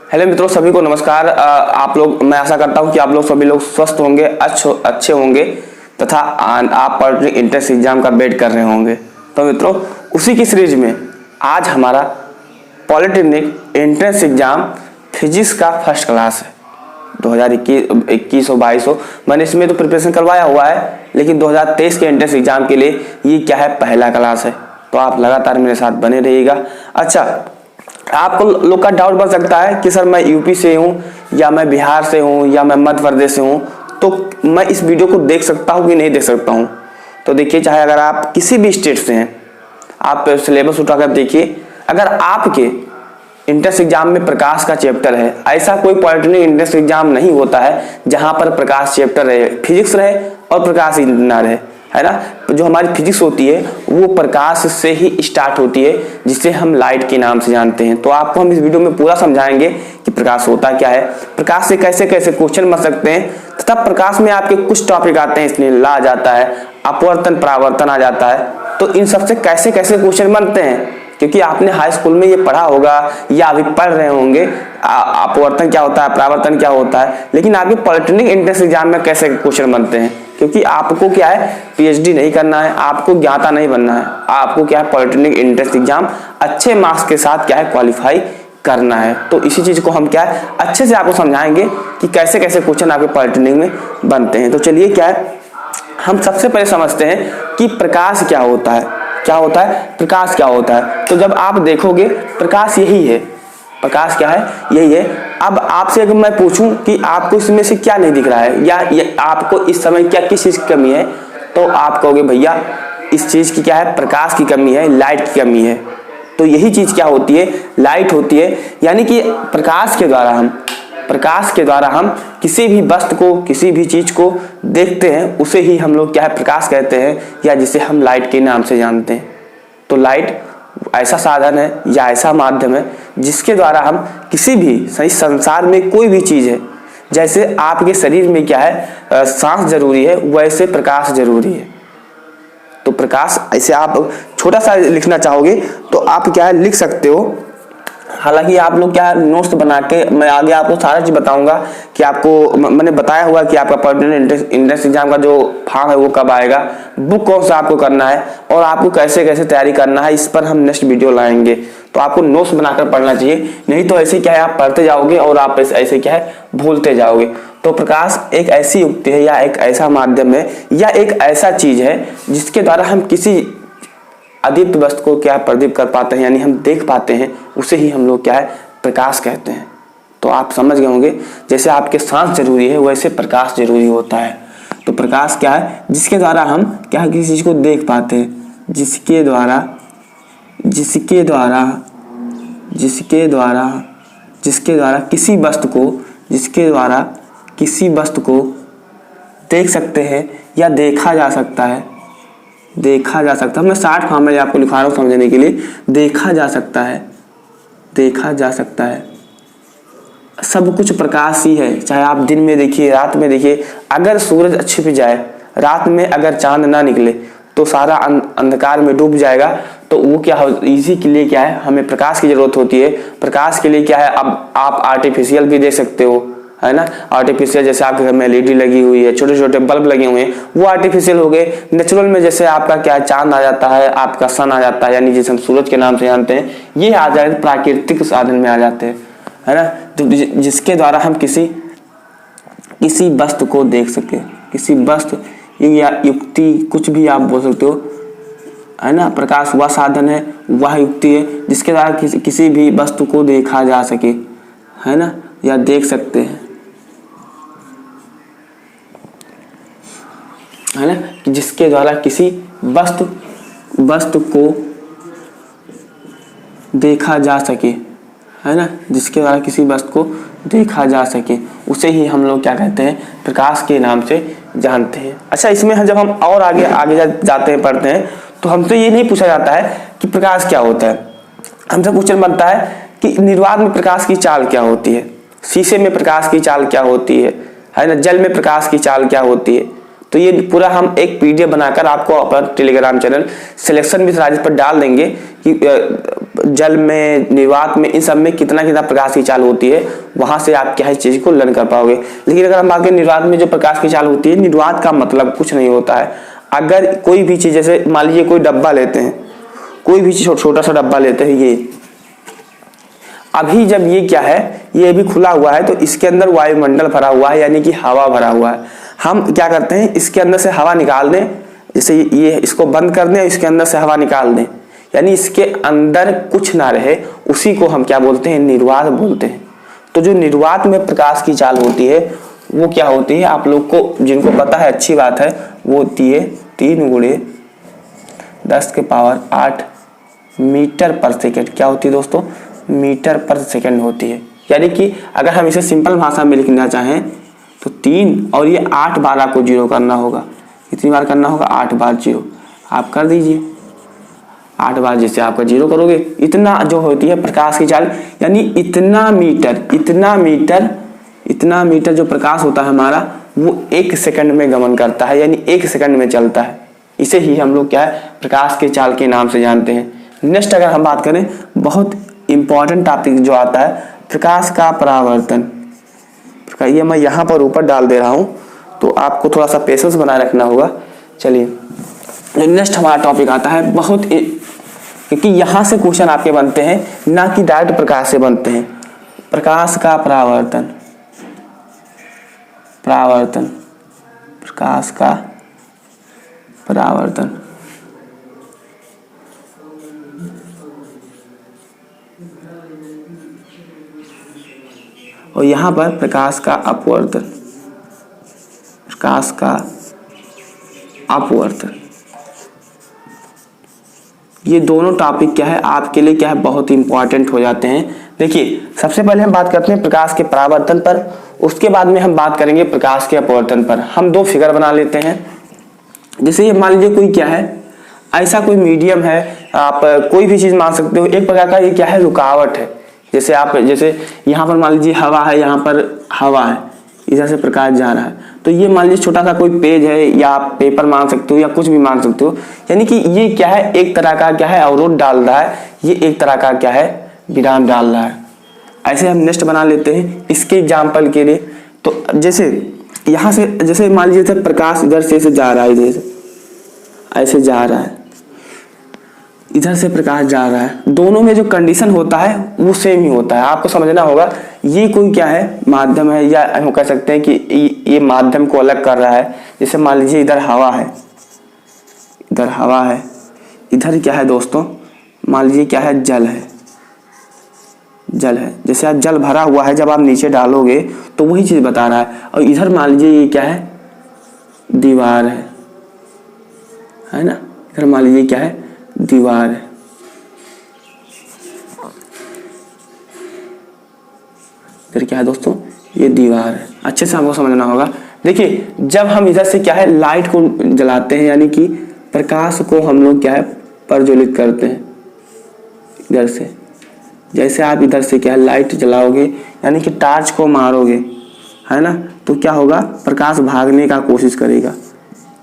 Hello मित्रों, सभी को नमस्कार। आप लोग, मैं आशा करता हूं कि आप लोग सभी लोग स्वस्थ होंगे, अच्छे होंगे तथा आप पॉलिटेक्निक एंट्रेंस एग्जाम का वेट कर रहे होंगे। तो मित्रों, उसी की सीरीज में आज हमारा पॉलिटेक्निक एंट्रेंस एग्जाम फिजिक्स का फर्स्ट क्लास है। 2021 हो 22 हो, मैंने इसमें तो प्रिपरेशन करवाया हुआ है, लेकिन 2023 के एंट्रेंस एग्जाम के लिए ये क्या है, पहला क्लास है। तो आप लगातार मेरे साथ बने रहिएगा। अच्छा, आपको लोग का डाउट बन सकता है कि सर मैं यूपी से हूँ या मैं बिहार से हूँ या मैं मध्य प्रदेश से हूँ, तो मैं इस वीडियो को देख सकता हूँ कि नहीं देख सकता हूँ। तो देखिए, चाहे अगर आप किसी भी स्टेट से हैं, आप सिलेबस उठाकर देखिए। अगर आपके एंट्रेंस एग्जाम में प्रकाश का चैप्टर है, ऐसा कोई पॉलिटेक्निक एंट्रेंस एग्जाम नहीं होता है जहां पर प्रकाश चैप्टर रहे, फिजिक्स रहे और प्रकाश ना रहे, है ना। जो हमारी फिजिक्स होती है वो प्रकाश से ही स्टार्ट होती है, जिसे हम लाइट के नाम से जानते हैं। तो आपको हम इस वीडियो में पूरा समझाएंगे कि प्रकाश होता क्या है, प्रकाश से कैसे कैसे क्वेश्चन बन सकते हैं, तथा प्रकाश में आपके कुछ टॉपिक आते हैं, इसमें ला आ जाता है, अपवर्तन परावर्तन आ जाता है। तो इन सबसे कैसे कैसे क्वेश्चन बनते हैं, क्योंकि आपने हाई स्कूल में ये पढ़ा होगा या अभी पढ़ रहे होंगे अपवर्तन क्या होता है, परावर्तन क्या होता है, लेकिन आपके पॉलिटेक्निक एंट्रेंस एग्जाम में कैसे क्वेश्चन बनते हैं। क्योंकि आपको क्या है, पीएचडी नहीं करना है, आपको ज्ञाता नहीं बनना है, आपको क्या है, पॉलिटेक्निक एंट्रेंस एग्जाम अच्छे मार्क्स के साथ क्या है, क्वालिफाई करना है। तो इसी चीज को हम क्या है, अच्छे से आपको समझाएंगे कि कैसे कैसे क्वेश्चन आपके पॉलिटेक्निक में बनते हैं। तो चलिए, क्या है, हम सबसे पहले समझते हैं कि प्रकाश क्या होता है। क्या होता है, प्रकाश क्या होता है। तो जब आप देखोगे, प्रकाश यही है, प्रकाश क्या है, यही है। अब आपसे अगर मैं पूछूं कि आपको इसमें से क्या नहीं दिख रहा है, या आपको इस समय क्या किस चीज की कमी है, तो आप कहोगे भैया इस चीज की क्या है, प्रकाश की कमी है, लाइट की कमी है। तो यही चीज क्या होती है, लाइट होती है। यानी कि प्रकाश के द्वारा हम किसी भी वस्तु को, किसी भी चीज को देखते हैं, उसे ही हम लोग क्या है, प्रकाश कहते हैं, या जिसे हम लाइट के नाम से जानते हैं। तो लाइट ऐसा साधन है या ऐसा माध्यम है जिसके द्वारा हम किसी भी सही संसार में कोई भी चीज है, जैसे आपके शरीर में क्या है, सांस जरूरी है, वैसे प्रकाश जरूरी है। तो प्रकाश ऐसे आप छोटा सा लिखना चाहोगे तो आप क्या है, लिख सकते हो। हालांकि आप लोग क्या नोट्स बना के, मैं आगे आपको सारा चीज बताऊंगा कि आपको मैंने बताया हुआ कि आपका पॉलिटेक्निक एंट्रेंस एग्जाम का जो फॉर्म है वो कब आएगा, बुक कौन सा आपको करना है और आपको कैसे कैसे तैयारी करना है, इस पर हम नेक्स्ट वीडियो लाएंगे। तो आपको नोट्स बनाकर पढ़ना चाहिए, नहीं तो ऐसे क्या है, आप पढ़ते जाओगे और आप ऐसे क्या है, भूलते जाओगे। तो प्रकाश एक ऐसी युक्ति है या एक ऐसा माध्यम है या एक ऐसा चीज है जिसके द्वारा हम किसी अदीप्त वस्तु को क्या प्रदीप कर पाते हैं, यानी हम देख पाते हैं, उसे ही हम लोग क्या है, प्रकाश कहते हैं। तो आप समझ गए होंगे, जैसे आपके सांस जरूरी है वैसे प्रकाश जरूरी होता है। तो प्रकाश क्या है, जिसके द्वारा हम क्या है, किसी चीज को देख पाते हैं, जिसके द्वारा किसी वस्तु को देख सकते हैं या देखा जा सकता है। मैं 60 फॉर्म में आपको लिखा रहा हूं समझने के लिए। देखा जा सकता है, सब कुछ प्रकाश ही है। चाहे आप दिन में देखिए, रात में देखिए, अगर सूरज छिप जाए, रात में अगर चांद ना निकले तो सारा अंधकार में डूब जाएगा। तो वो क्या है, इसी के लिए क्या है, हमें प्रकाश की जरूरत होती है। प्रकाश के लिए क्या है, अब आप आर्टिफिशियल भी देख सकते हो, है ना। आर्टिफिशियल जैसे आपके घर में एलईडी लगी हुई है, छोटे छोटे बल्ब लगे हुए हैं, वो आर्टिफिशियल हो गए। नेचुरल में जैसे आपका क्या चांद आ जाता है, आपका सन आ जाता है, यानी जिसे हम सूरज के नाम से जानते हैं, ये आ जाए प्राकृतिक साधन में आ जाते हैं, है ना। तो जिसके द्वारा हम किसी वस्तु को देख सके, किसी वस्तु या युक्ति, कुछ भी आप बोल सकते हो, है ना। प्रकाश वह साधन है, वह युक्ति है जिसके द्वारा किसी भी वस्तु को देखा जा सके, है ना, या देख सकते हैं, है ना। जिसके द्वारा किसी वस्तु को देखा जा सके, है ना, जिसके द्वारा किसी वस्तु को देखा जा सके, उसे ही हम लोग क्या कहते हैं, प्रकाश के नाम से जानते हैं। अच्छा, इसमें जब हम और आगे जाते हैं, पढ़ते हैं, तो हमसे ये नहीं पूछा जाता है कि प्रकाश क्या होता है। हमसे क्वेश्चन बनता है कि निर्वात में प्रकाश की चाल क्या होती है, शीशे में प्रकाश की चाल क्या होती है ना, जल में प्रकाश की चाल क्या होती है। तो ये पूरा हम एक पीडीएफ बनाकर आपको अपना Telegram channel selection with Rajesh पर डाल देंगे कि जल में, निर्वात में, इन सब में कितना कितना प्रकाश की चाल होती है। वहां से आप क्या है चीज को लर्न कर पाओगे। लेकिन अगर हम बात करें निर्वात में जो प्रकाश की चाल होती है, निर्वात का मतलब कुछ नहीं होता है। अगर कोई भी चीज, जैसे मान लीजिए कोई डब्बा लेते हैं, कोई भी चीज छोटा सा डब्बा लेते हैं, ये अभी जब ये क्या है, ये अभी खुला हुआ है तो इसके अंदर वायुमंडल भरा हुआ है, यानी कि हवा भरा हुआ है। हम क्या करते हैं, इसके अंदर से हवा निकाल दें, जैसे ये इसको बंद कर दें, इसके अंदर से हवा निकाल दें, यानी इसके अंदर कुछ ना रहे, उसी को हम क्या बोलते हैं, निर्वात बोलते हैं। तो जो निर्वात में प्रकाश की चाल होती है वो क्या होती है, आप लोग को जिनको पता है अच्छी बात है, वो होती है 3 × 10⁸ मीटर पर सेकेंड। क्या होती है दोस्तों, मीटर पर सेकेंड होती है। यानी कि अगर हम इसे सिंपल भाषा में लिखना चाहें तो 3 और ये 8 बार आपको 0 करना होगा। कितनी बार करना होगा, 8 बार 0 आप कर दीजिए। 8 बार जैसे आपका 0 करोगे, इतना जो होती है प्रकाश की चाल, यानी इतना मीटर जो प्रकाश होता है हमारा, वो 1 सेकंड में गमन करता है, यानी 1 सेकंड में चलता है। इसे ही हम लोग क्या है, प्रकाश के चाल के नाम से जानते हैं। नेक्स्ट अगर हम बात करें, बहुत इंपॉर्टेंट टॉपिक जो आता है, प्रकाश का परावर्तन। ये मैं यहाँ पर ऊपर डाल दे रहा हूँ, तो आपको थोड़ा सा पेशेंस बनाए रखना होगा। चलिए नेक्स्ट हमारा टॉपिक आता है, क्योंकि यहाँ से क्वेश्चन आपके बनते हैं, ना कि डायरेक्ट प्रकाश से बनते हैं। प्रकाश का परावर्तन, प्रकाश का परावर्तन। और यहाँ पर प्रकाश का अपवर्तन, प्रकाश का अपवर्तन। ये दोनों टॉपिक क्या है आपके लिए, क्या है, बहुत इंपॉर्टेंट हो जाते हैं। देखिए सबसे पहले हम बात करते हैं प्रकाश के परावर्तन पर, उसके बाद में हम बात करेंगे प्रकाश के अपवर्तन पर। हम 2 फिगर बना लेते हैं। जैसे ये मान लीजिए कोई क्या है, ऐसा कोई मीडियम है, आप कोई भी चीज मान सकते हो, एक प्रकार का ये क्या है, रुकावट है। जैसे यहाँ पर मान लीजिए हवा है, यहाँ पर हवा है, इधर से प्रकाश जा रहा है, तो ये मान लीजिए छोटा सा कोई पेज है, या आप पेपर मान सकते हो, या कुछ भी मान सकते हो। यानी कि ये क्या है, एक तरह का क्या है, अवरोध डाल रहा है, ये एक तरह का क्या है, विराम डाल रहा है। ऐसे हम नेक्स्ट बना लेते हैं इसके एग्जाम्पल के लिए। तो जैसे यहाँ से, जैसे मान लीजिए प्रकाश इधर से जा रहा है, इधर से ऐसे जा रहा है, इधर से प्रकाश जा रहा है, दोनों में जो कंडीशन होता है वो सेम ही होता है। आपको समझना होगा, ये कोई क्या है, माध्यम है, या हम कह सकते हैं कि ये माध्यम को अलग कर रहा है। जैसे मान लीजिए इधर हवा है, इधर हवा है, इधर क्या है दोस्तों, मान लीजिए क्या है, जल है, जल है। जैसे आप जल भरा हुआ है, जब आप नीचे डालोगे तो वही चीज बता रहा है। और इधर मान लीजिए ये क्या है, दीवार है ना, इधर मान लीजिए क्या है, दीवार है। इधर क्या है दोस्तों, ये दीवार है। अच्छे से हमको समझना होगा। देखिए जब हम इधर से क्या है, लाइट को जलाते हैं, यानी कि प्रकाश को हम लोग क्या है, प्रज्वलित करते हैं इधर से। जैसे आप इधर से क्या है, लाइट जलाओगे, यानी कि टार्च को मारोगे, है ना, तो क्या होगा, प्रकाश भागने का कोशिश करेगा।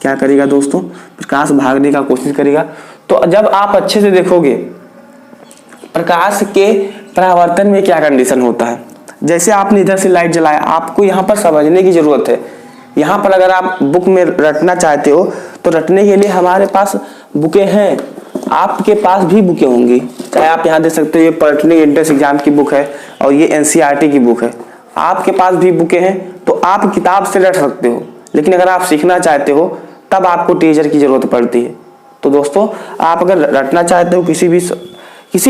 क्या करेगा दोस्तों, प्रकाश भागने का कोशिश करेगा। तो जब आप अच्छे से देखोगे प्रकाश के परावर्तन में क्या कंडीशन होता है, जैसे आपने इधर से लाइट जलाया, आपको यहाँ पर समझने की जरूरत है। यहाँ पर अगर आप बुक में रटना चाहते हो तो रटने के लिए हमारे पास बुकें हैं, आपके पास भी बुकें होंगी। चाहे आप यहाँ देख सकते हो, ये पॉलिटेक्निक एंट्रेंस एग्जाम की बुक है और ये एनसीईआरटी की बुक है। आपके पास भी बुकें हैं तो आप किताब से रट सकते हो। लेकिन अगर आप सीखना चाहते हो तब आपको टीचर की जरूरत पड़ती है। तो दोस्तों आप अगर रटना चाहते हो किसी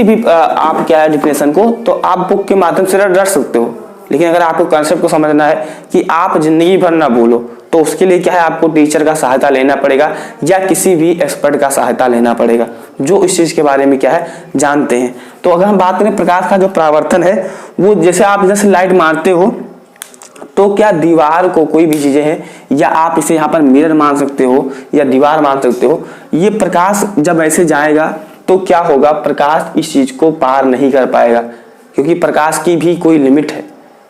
भी आप क्या है डिफिनेशन को, तो आप बुक के माध्यम से रट सकते हो। लेकिन अगर आपको कॉन्सेप्ट को समझना है कि आप जिंदगी भर ना बोलो, तो उसके लिए क्या है, आपको टीचर का सहायता लेना पड़ेगा या किसी भी एक्सपर्ट का सहायता लेना पड़ेगा जो इस चीज के बारे में क्या है, जानते हैं। तो अगर हम बात करें प्रकाश का जो परावर्तन है, वो जैसे आप इधर से लाइट मारते हो तो क्या दीवार को, कोई भी चीजें हैं, या आप इसे यहाँ पर मिरर मान सकते हो या दीवार मान सकते हो, ये प्रकाश जब ऐसे जाएगा तो क्या होगा, प्रकाश इस चीज को पार नहीं कर पाएगा, क्योंकि प्रकाश की भी कोई लिमिट है।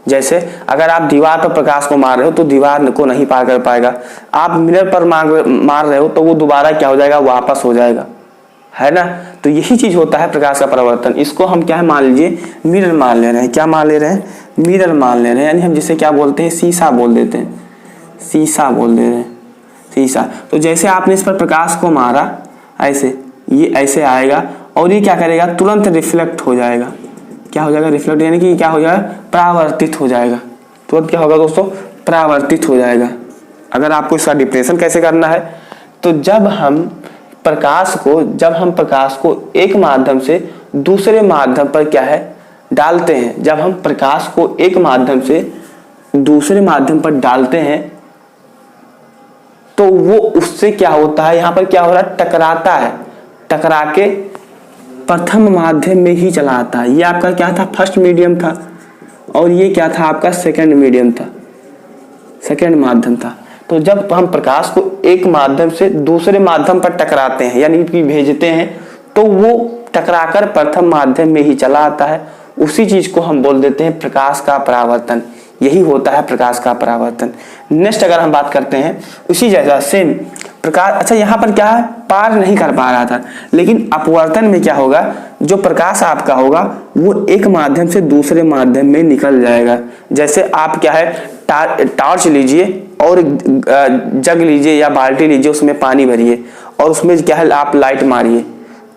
जैसे अगर आप दीवार पर प्रकाश को मार रहे हो तो दीवार को नहीं पार कर पाएगा, आप मिरर पर मार रहे हो तो वो दोबारा क्या हो जाएगा, वापस हो जाएगा, है ना। तो यही चीज होता है प्रकाश का परावर्तन। इसको हम क्या है मान लीजिए मिरर मान ले रहे हैं, क्या मान ले रहे हैं, मिरर मान ले रहे हैं, यानी हम जिसे क्या बोलते हैं, शीशा बोल देते हैं, शीशा बोल दे रहे हैं, शीशा। तो जैसे आपने इस पर प्रकाश को मारा ऐसे, ये ऐसे आएगा और ये क्या करेगा, तुरंत रिफ्लेक्ट हो जाएगा, क्या हो जाएगा, रिफ्लेक्ट यानी कि क्या हो जाएगा, परावर्तित हो जाएगा। तुरंत क्या होगा दोस्तों, परावर्तित हो जाएगा। अगर आपको इसका डिफरेंशिएशन कैसे करना है, तो जब हम प्रकाश को एक माध्यम से दूसरे माध्यम पर क्या है डालते हैं, जब हम प्रकाश को एक माध्यम से दूसरे माध्यम पर डालते हैं तो वो उससे क्या होता है, यहाँ पर क्या हो रहा है, टकराता है, टकरा के प्रथम माध्यम में ही चला आता है। ये आपका क्या था, फर्स्ट मीडियम था, और ये क्या था आपका सेकंड मीडियम था, सेकंड माध्यम था। तो जब हम प्रकाश को एक माध्यम से दूसरे माध्यम पर टकराते हैं यानी कि भेजते हैं, तो वो टकराकर प्रथम माध्यम में ही चला आता है, उसी चीज को हम बोल देते हैं प्रकाश का परावर्तन। यही होता है प्रकाश का परावर्तन। नेक्स्ट अगर हम बात करते हैं उसी जैसा सेम प्रकाश, अच्छा यहाँ पर क्या है, पार नहीं कर पा रहा था, लेकिन अपवर्तन में क्या होगा, जो प्रकाश आपका होगा वो एक माध्यम से दूसरे माध्यम में निकल जाएगा। जैसे आप क्या है टॉर्च लीजिए और जग लीजिए या बाल्टी लीजिए, उसमें पानी भरिए और उसमें क्या है आप लाइट मारिए,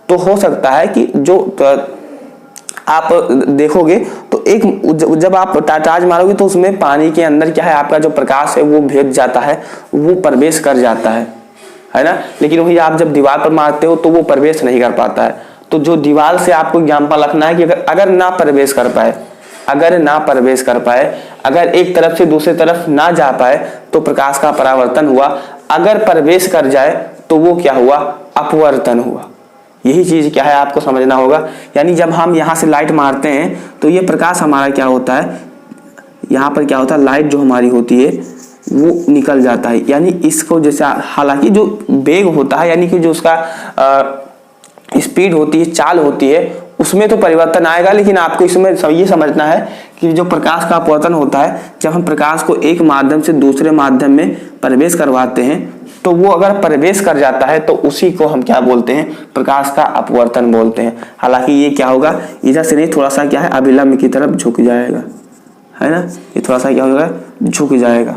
तो हो सकता है कि जो आप देखोगे तो एक जब आप टॉर्च मारोगे तो उसमें पानी के अंदर क्या है आपका जो प्रकाश है वो भेद जाता है, वो प्रवेश कर जाता है ना। लेकिन वही आप जब दीवार पर मारते हो तो वो प्रवेश नहीं कर पाता है। तो जो दीवार से आपको एग्जाम्पल रखना है कि अगर ना प्रवेश कर पाए, अगर एक तरफ से दूसरे तरफ ना जा पाए तो प्रकाश का परावर्तन हुआ, अगर प्रवेश कर जाए तो वो क्या हुआ, अपवर्तन हुआ। यही चीज क्या है आपको समझना होगा। यानी जब हम यहाँ से लाइट मारते हैं तो ये प्रकाश हमारा क्या होता है, यहाँ पर क्या होता है, लाइट जो हमारी होती है वो निकल जाता है। यानी इसको जैसे हालांकि जो वेग होता है यानी कि जो उसका स्पीड होती है, चाल होती है, उसमें तो परिवर्तन आएगा, लेकिन आपको इसमें ये समझना है कि जो प्रकाश का अपवर्तन होता है, जब हम प्रकाश को एक माध्यम से दूसरे माध्यम में प्रवेश करवाते हैं तो वो अगर प्रवेश कर जाता है तो उसी को हम क्या बोलते हैं, प्रकाश का अपवर्तन बोलते हैं। हालांकि ये क्या होगा, इधर से नहीं, थोड़ा सा क्या है अभिलंब की तरफ झुक जाएगा, है ना, ये थोड़ा सा क्या होगा, झुक जाएगा।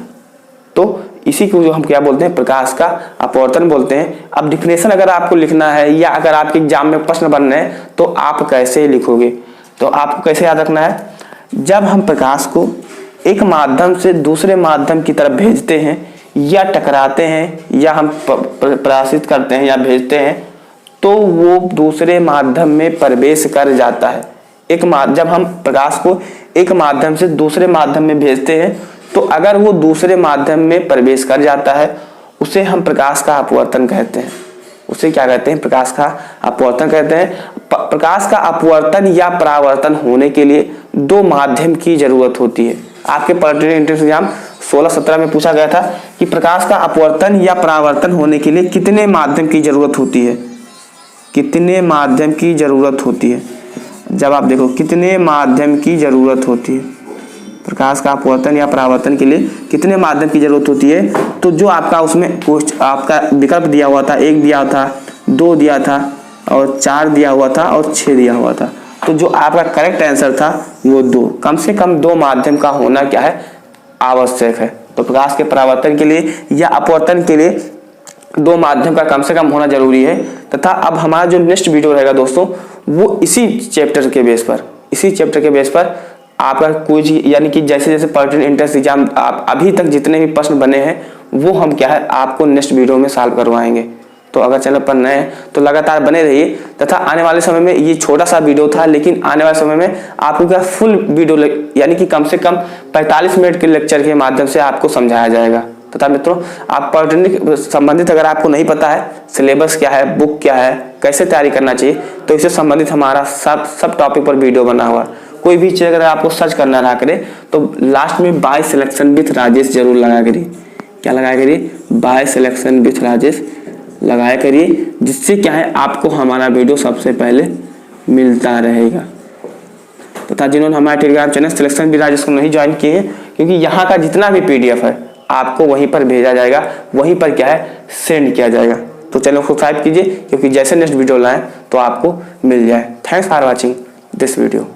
तो इसी को जो हम क्या बोलते हैं, प्रकाश का अपवर्तन बोलते हैं। अब डिफिनेशन अगर आपको लिखना है या अगर आपके एग्जाम में प्रश्न बन रहे हैं तो आप कैसे लिखोगे, तो आपको कैसे याद रखना है, जब हम प्रकाश को एक माध्यम से दूसरे माध्यम की तरफ भेजते हैं या टकराते हैं या हम प्रसारित करते हैं या भेजते हैं तो वो दूसरे माध्यम में प्रवेश कर जाता है। जब हम प्रकाश को एक माध्यम से दूसरे माध्यम में भेजते हैं तो अगर वो दूसरे माध्यम में प्रवेश कर जाता है उसे हम प्रकाश का अपवर्तन कहते हैं। उसे क्या कहते हैं, प्रकाश का अपवर्तन कहते हैं। प्रकाश का अपवर्तन या परावर्तन होने के लिए दो माध्यम की जरूरत होती है। आपके पॉलिटेक्निक एंट्रेंस एग्जाम 16-17 में पूछा गया था कि प्रकाश का अपवर्तन या परावर्तन होने के लिए कितने माध्यम की जरूरत होती है, कितने माध्यम की जरूरत होती है। जब आप देखो कितने माध्यम की जरूरत होती है, प्रकाश का अपवर्तन या परावर्तन के लिए कितने माध्यम की जरूरत होती है, तो जो आपका उसमें आपका विकल्प दिया हुआ था, 1 दिया था, 2 दिया था और 4 दिया हुआ था और 6 दिया हुआ था। तो जो आपका करेक्ट आंसर था वो 2, कम से कम 2 माध्यम का होना क्या है, आवश्यक है। तो प्रकाश के परावर्तन के लिए या अपवर्तन के लिए 2 माध्यम का कम से कम होना जरूरी है। तथा अब हमारा जो नेक्स्ट वीडियो रहेगा दोस्तों वो इसी चैप्टर के बेस पर आपका कुछ यानी कि जैसे जैसे पॉलिटेक्निक एंट्रेंस एग्जाम आप अभी तक जितने भी प्रश्न बने हैं वो हम क्या है आपको नेक्स्ट वीडियो में सॉल्व करवाएंगे। तो अगर चैनल पर नए हैं तो लगातार बने रहिए। तथा आने वाले समय में ये छोटा सा वीडियो था, लेकिन आने वाले समय में आपको क्या फुल वीडियो यानी कि कम से कम 45 मिनट के लेक्चर के माध्यम से आपको समझाया जाएगा। तथा मित्रों आप पॉलिटेक्निक संबंधित अगर आपको नहीं पता है सिलेबस क्या है, बुक क्या है, कैसे तैयारी करना चाहिए, तो इससे संबंधित हमारा सब टॉपिक पर वीडियो बना हुआ है। कोई भी चीज अगर आपको सर्च करना रहा करे तो लास्ट में बाय सिलेक्शन विथ राजेश जरूर लगाया करिए। क्या लगाया करिए, बाय सिलेक्शन विथ राजेश लगाया करिए, जिससे क्या है आपको हमारा वीडियो सबसे पहले मिलता रहेगा। तथा जिन्होंने हमारे टेलीग्राम चैनल सिलेक्शन विराज इसको नहीं ज्वाइन किए हैं, क्योंकि यहाँ का जितना भी PDF है आपको वहीं पर भेजा जाएगा, वहीं पर क्या है सेंड किया जाएगा। तो चैनल को सब्सक्राइब कीजिए, क्योंकि जैसे नेक्स्ट वीडियो लाएं तो आपको मिल जाए। Thanks for watching this video.